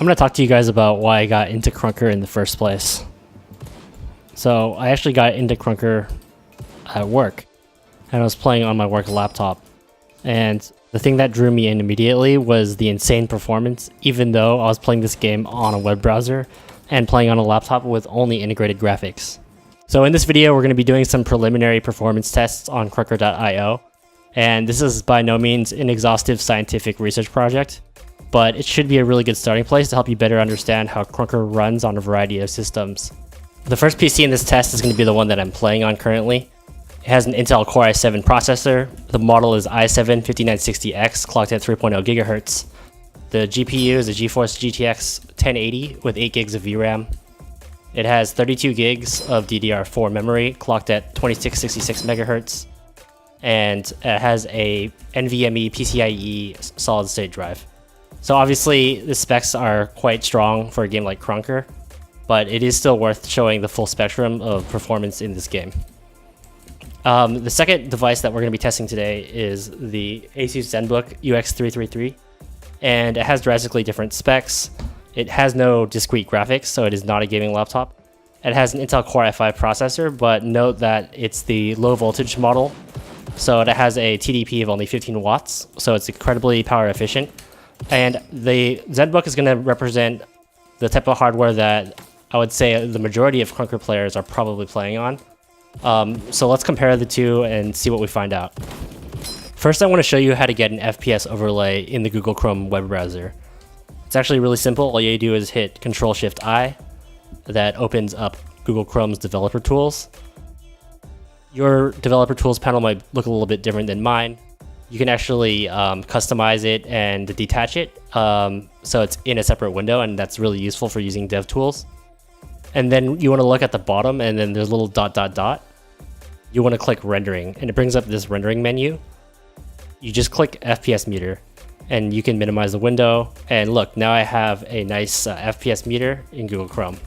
I'm going to talk to you guys about why I got into Krunker in the first place. So I actually got into Krunker at work, and I was playing on my work laptop. And the thing that drew me in immediately was the insane performance, even though I was playing this game on a web browser and playing on a laptop with only integrated graphics. So in this video, we're going to be doing some preliminary performance tests on Krunker.io. And this is by no means an exhaustive scientific research project, but it should be a really good starting place to help you better understand how Krunker runs on a variety of systems. The first PC in this test is going to be the one that I'm playing on currently. It has an Intel Core i7 processor. The model is i7-5960X, clocked at 3.0 GHz. The GPU is a GeForce GTX 1080 with 8 gigs of VRAM. It has 32 gigs of DDR4 memory, clocked at 2666 MHz. And it has a NVMe PCIe solid-state drive. So obviously, the specs are quite strong for a game like Krunker, but it is still worth showing the full spectrum of performance in this game. The second device that we're going to be testing today is the Asus ZenBook UX333, and it has drastically different specs. It has no discrete graphics, so it is not a gaming laptop. It has an Intel Core i5 processor, but note that it's the low voltage model, so it has a TDP of only 15 watts, so it's incredibly power efficient. And the ZenBook is going to represent the type of hardware that I would say the majority of Krunker players are probably playing on. So let's compare the two and see what we find out. First, I want to show you how to get an FPS overlay in the Google Chrome web browser. It's actually really simple. All you do is hit Control-Shift-I. That opens up Google Chrome's developer tools. Your developer tools panel might look a little bit different than mine. You can actually customize it and detach it, so it's in a separate window, and that's really useful for using dev tools. And then you want to look at the bottom, and then there's a little ... You want to click rendering, and it brings up this rendering menu. You just click FPS meter, and you can minimize the window. And look, now I have a nice FPS meter in Google Chrome.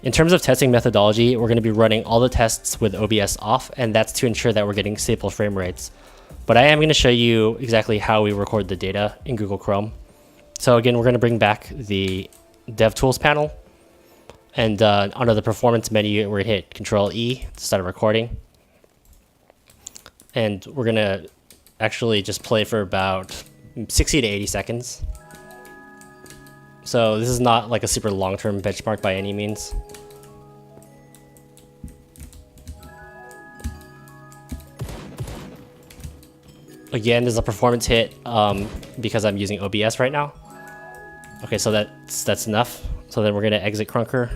In terms of testing methodology, we're going to be running all the tests with OBS off, and that's to ensure that we're getting stable frame rates. But I am going to show you exactly how we record the data in Google Chrome. So again, we're going to bring back the DevTools panel. And under the performance menu, we're going to hit Control-E to start recording. And we're going to actually just play for about 60 to 80 seconds. So this is not like a super long-term benchmark by any means. Again, there's a performance hit because I'm using OBS right now. Okay, so that's enough. So then we're going to exit Krunker.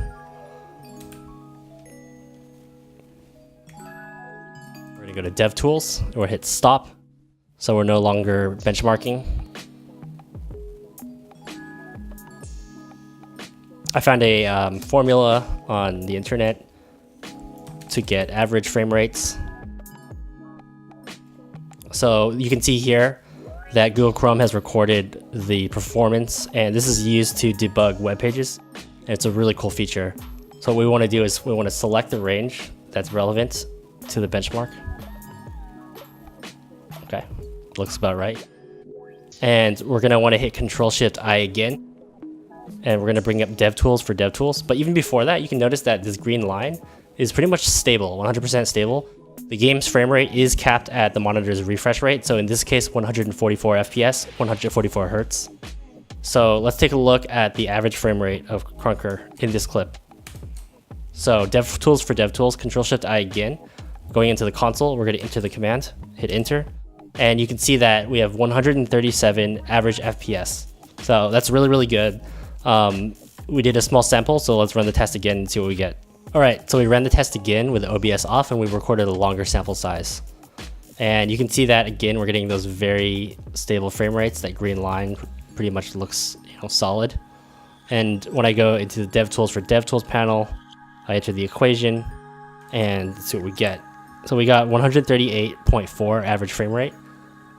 We're going to go to DevTools, and we'll hit Stop. So we're no longer benchmarking. I found a formula on the internet to get average frame rates. So you can see here that Google Chrome has recorded the performance, and this is used to debug web pages, and it's a really cool feature. So what we want to do is we want to select the range that's relevant to the benchmark. Okay, looks about right. And we're going to want to hit Control-Shift-I again, and we're going to bring up DevTools for DevTools. But even before that, you can notice that this green line is pretty much stable, 100% stable. The game's frame rate is capped at the monitor's refresh rate, so in this case 144 FPS, 144 Hz. So let's take a look at the average frame rate of Krunker in this clip. So DevTools for DevTools, Control-Shift-I again. Going into the console, we're going to enter the command, hit enter, and you can see that we have 137 average FPS. So that's really, really good. We did a small sample, so let's run the test again and see what we get. Alright, so we ran the test again with OBS off, and we recorded a longer sample size. And you can see that again, we're getting those very stable frame rates. That green line pretty much looks, solid. And when I go into the DevTools for DevTools panel, I enter the equation, and let's see what we get. So we got 138.4 average frame rate.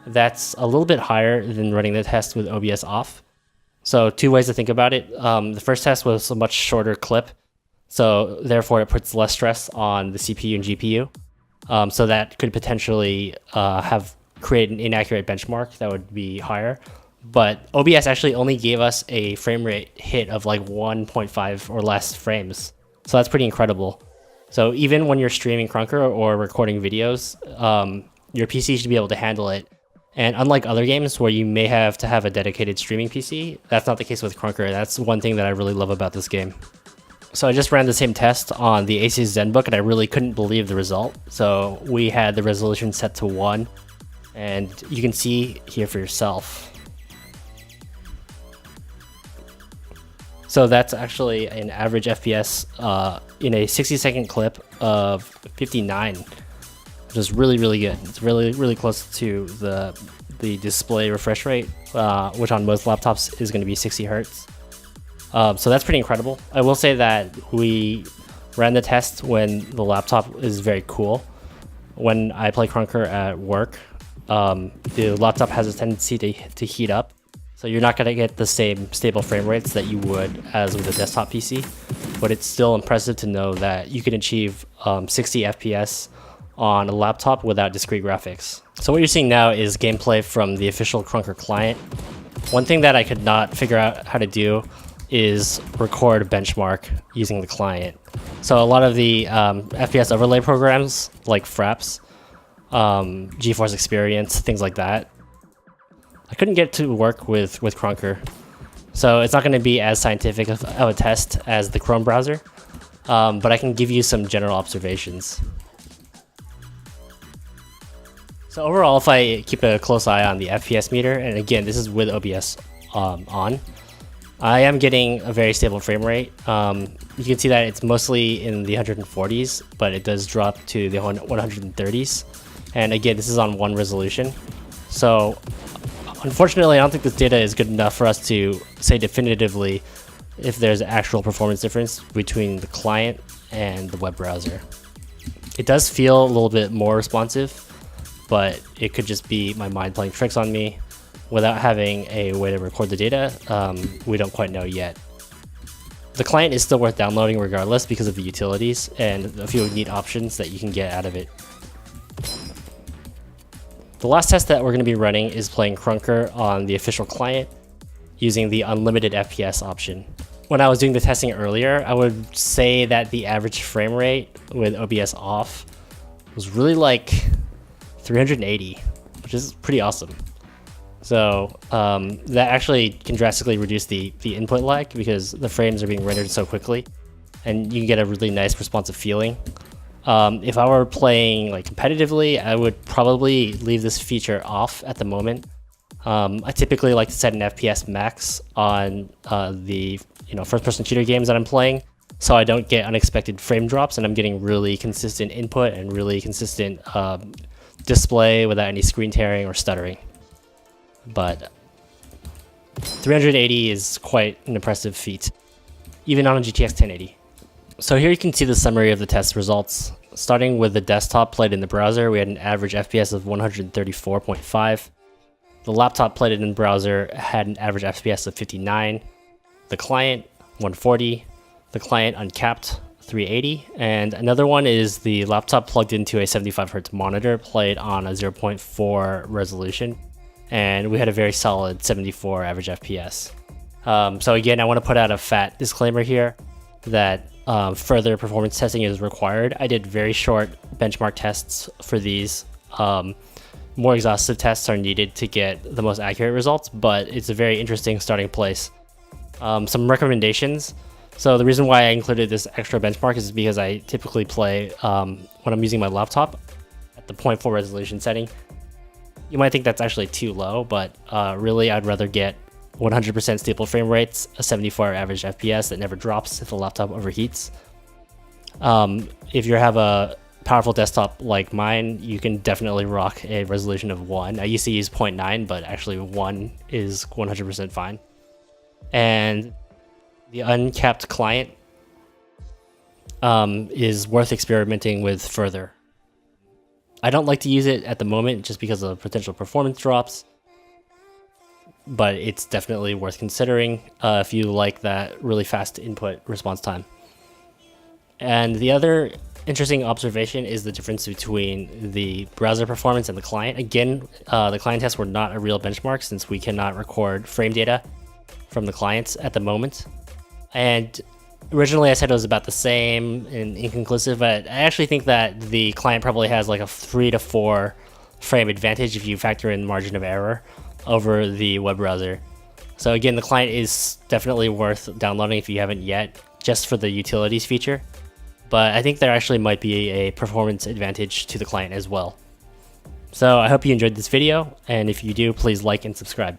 That's a little bit higher than running the test with OBS off. So two ways to think about it. The first test was a much shorter clip, so therefore it puts less stress on the CPU and GPU. So that could potentially have create an inaccurate benchmark that would be higher. but OBS actually only gave us a frame rate hit of like 1.5 or less frames. So that's pretty incredible. So even when you're streaming Krunker or recording videos, your PC should be able to handle it. And unlike other games where you may have to have a dedicated streaming PC, that's not the case with Krunker. That's one thing that I really love about this game. So I just ran the same test on the Asus ZenBook and I really couldn't believe the result. So we had the resolution set to 1, and you can see here for yourself. So that's actually an average FPS in a 60-second clip of 59, which is really, really good. It's really, really close to the display refresh rate, which on most laptops is going to be 60 Hertz. So that's pretty incredible. I will say that we ran the test when the laptop is very cool. When I play Krunker at work, the laptop has a tendency to heat up. So you're not going to get the same stable frame rates that you would as with a desktop PC, but it's still impressive to know that you can achieve 60 FPS on a laptop without discrete graphics. So what you're seeing now is gameplay from the official Krunker client. One thing that I could not figure out how to do is record benchmark using the client. So a lot of the FPS overlay programs like Fraps, GeForce Experience, things like that, I couldn't get to work with Krunker. So it's not going to be as scientific of a test as the Chrome browser, but I can give you some general observations. So overall, if I keep a close eye on the FPS meter, and again, this is with OBS on, I am getting a very stable frame rate. You can see that it's mostly in the 140s, but it does drop to the 130s. And again, this is on 1 resolution. So unfortunately, I don't think this data is good enough for us to say definitively if there's an actual performance difference between the client and the web browser. It does feel a little bit more responsive, but it could just be my mind playing tricks on me. Without having a way to record the data, we don't quite know yet. The client is still worth downloading regardless because of the utilities and a few neat options that you can get out of it. The last test that we're going to be running is playing Krunker on the official client using the Unlimited FPS option. When I was doing the testing earlier, I would say that the average frame rate with OBS off was really like 380, which is pretty awesome. So that actually can drastically reduce the input lag because the frames are being rendered so quickly, and you can get a really nice responsive feeling. If I were playing like competitively, I would probably leave this feature off at the moment. I typically like to set an FPS max on the first-person shooter games that I'm playing, so I don't get unexpected frame drops, and I'm getting really consistent input and really consistent display without any screen tearing or stuttering. But 380 is quite an impressive feat, even on a GTX 1080. So here you can see the summary of the test results. Starting with the desktop played in the browser, we had an average FPS of 134.5. The laptop played in the browser had an average FPS of 59. The client, 140. The client uncapped, 380. And another one is the laptop plugged into a 75Hz monitor played on a 0.4 resolution. And we had a very solid 74 average FPS. So again, I want to put out a fat disclaimer here that further performance testing is required. I did very short benchmark tests for these. More exhaustive tests are needed to get the most accurate results, but it's a very interesting starting place. Some recommendations. So the reason why I included this extra benchmark is because I typically play when I'm using my laptop at the 0.4 resolution setting. You might think that's actually too low, but really I'd rather get 100% stable frame rates, a 74 average FPS that never drops if the laptop overheats. If you have a powerful desktop like mine, you can definitely rock a resolution of 1. I used to use 0.9, but actually 1 is 100% fine. And the uncapped client is worth experimenting with further. I don't like to use it at the moment just because of potential performance drops, but it's definitely worth considering if you like that really fast input response time. And the other interesting observation is the difference between the browser performance and the client. Again, the client tests were not a real benchmark since we cannot record frame data from the clients at the moment. And originally I said it was about the same and inconclusive, but I actually think that the client probably has like a 3 to 4 frame advantage if you factor in margin of error over the web browser. So again, the client is definitely worth downloading if you haven't yet, just for the utilities feature. But I think there actually might be a performance advantage to the client as well. So I hope you enjoyed this video, and if you do, please like and subscribe.